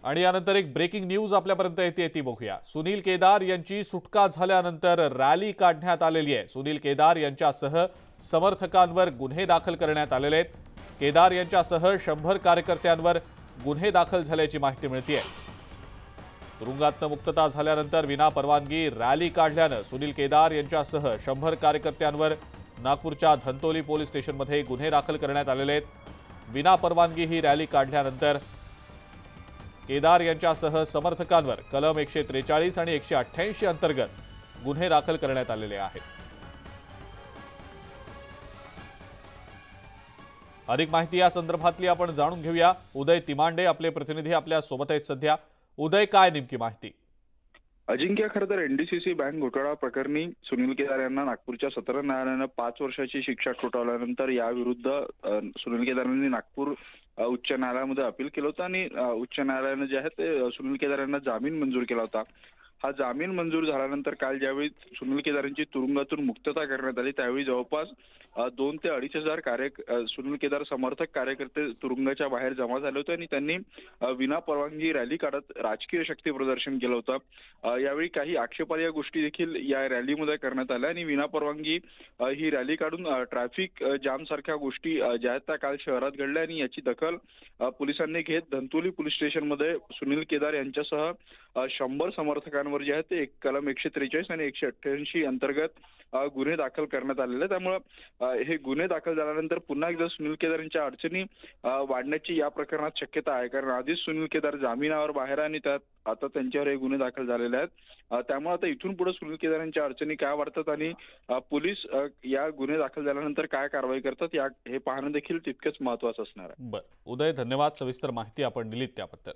आणि यानंतर एक ब्रेकिंग न्यूज आपल्यापर्यंत येते ती बघूया। सुनील केदार यांची सुटका झाल्यानंतर रॅली काढण्यात आलेली आहे। सुनील केदार यांच्यासह समर्थकांवर गुन्हे दाखल करण्यात आलेले आहेत। केदार यांच्यासह 100 कार्यकर्त्यांवर गुन्हे दाखल झाल्याची माहिती मिळते। तुरुंगातून मुक्तता झाल्यानंतर विना परवानगी रॅली काढल्याने सुनील केदार यांच्यासह 100 कार्यकर्त्यांवर नागपूरच्या धंतोली पोलीस स्टेशनमध्ये गुन्हे दाखल करण्यात आलेले आहेत। विना परवानगी ही रॅली काढल्यानंतर केदार यांच्यासह समर्थकांवर कलम 143 आणि 188 अंतर्गत गुन्हे दाखल करण्यात आलेले आहेत। अधिक माहिती या संदर्भातली आपण जाणून घेऊया। उदय तिमांडे आपले प्रतिनिधी आपल्या सोबत आहेत सध्या। उदय, काय नेमकी माहिती? अजिंक्य, खरं तर एनडीसीसी बँक घोटाळा प्रकरणी सुनील केदार यांना नागपूरच्या सत्र न्यायालयानं 5 वर्षाची शिक्षा ठोठावल्यानंतर याविरुद्ध सुनील केदारांनी नागपूर उच्च न्यायालयामध्ये अपील केलं होतं आणि उच्च न्यायालयानं जे आहे ते सुनील केदार यांना जामीन मंजूर केला होता। हा जामीन मंजूर झाल्यानंतर काल ज्यावेळी सुनील केदारांची तुरुंगातून मुक्तता करण्यात आली त्यावेळी जवळपास 2 ते 2.5 हजार सुनील केदार समर्थक कार्यकर्ते तुरुंगाच्या बाहेर जमा झाले होते आणि त्यांनी विना परवानगी रॅली काढत राजकीय शक्ती प्रदर्शन केलं होतं। यावेळी काही आक्षेपार्ह गोष्टी देखील या रॅलीमध्ये करण्यात आल्या आणि विना परवानगी ही रॅली काढून ट्रॅफिक जाम सारख्या गोष्टी ज्या आहेत त्या काल शहरात घडल्या आणि याची दखल पोलिसांनी घेत धंतोली पोलीस स्टेशनमध्ये सुनील केदार यांच्यासह 100 समर्थकांवर जे आहे ते कलम 143 आणि 188 अंतर्गत गुन्हे दाखल करण्यात आलेले। त्यामुळे हे गुन्हे दाखल झाल्यानंतर पुन्हा एकदा सुनील केदार यांच्या अडचणी वाढण्याची या प्रकरणात शक्यता आहे, कारण आधीच सुनील केदार जामिनावर बाहेर आणि त्यात आता त्यांच्यावर हे गुन्हे दाखल झालेले आहेत। त्यामुळे आता इथून पुढे सुनील केदार यांच्या अडचणी काय वाढतात आणि पोलीस या गुन्हे दाखल झाल्यानंतर काय कारवाई करतात हे पाहणं देखील तितकंच महत्त्वाचं असणार आहे। उदय, धन्यवाद। सविस्तर माहिती आपण दिलीत त्याबद्दल।